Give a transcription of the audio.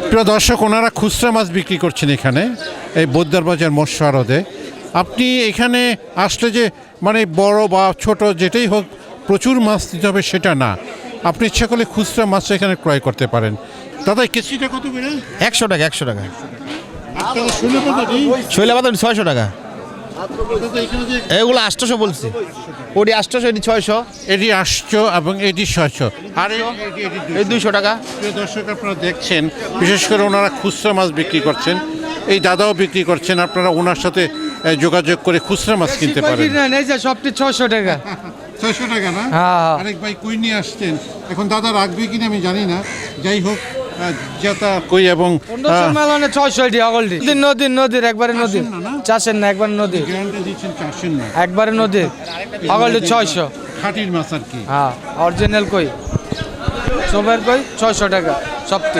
প্রিয় দর্শক, ওনারা খুচরা মাছ বিক্রি করছেন এখানে এই বোদ্দার বাজার মৎস্য আড়তে। আপনি এখানে আসলে যে মানে বড় বা ছোট যেটাই হোক প্রচুর মাছ দিতে হবে সেটা না, আপনি ইচ্ছা করলে খুচরা মাছ এখানে ক্রয় করতে পারেন। দাদা কেজিটা কত করে? 100 টাকা 100 টাকা। শৈলপাতা শৈলা পাতা 600 টাকা। এগুলো 800 বলছি, ওটি 800, এটি 600, এটি 800 এবং এটি 600 আর এই 200 টাকা। প্রিয় দর্শক, আপনারা দেখছেন বিশেষ করে ওনারা খুচরা মাছ বিক্রি করছেন, এই দাদাও বিক্রি করছেন। আপনারা ওনার সাথে যোগাযোগ করে খুচরা মাছ কিনতে পারেন। এই যে সবটি 600 টাকা। 600 টাকা না? হ্যাঁ। আরেক ভাই কই নিয়ে আসছেন, এখন দাদা রাখবে কিনা আমি জানি না। যাই হোক, যেটা কই এবং 600 এটি আগলটি নদীর একবারে নদী চাষের না, একবারে নদী, গ্যারান্টি দিচ্ছেন চাষের না, একবারে নদী আগলটি 600। খাঁটির মাছ আর কি। হ্যাঁ, অরিজিনাল কই সবের কই 600 টাকা সবটি।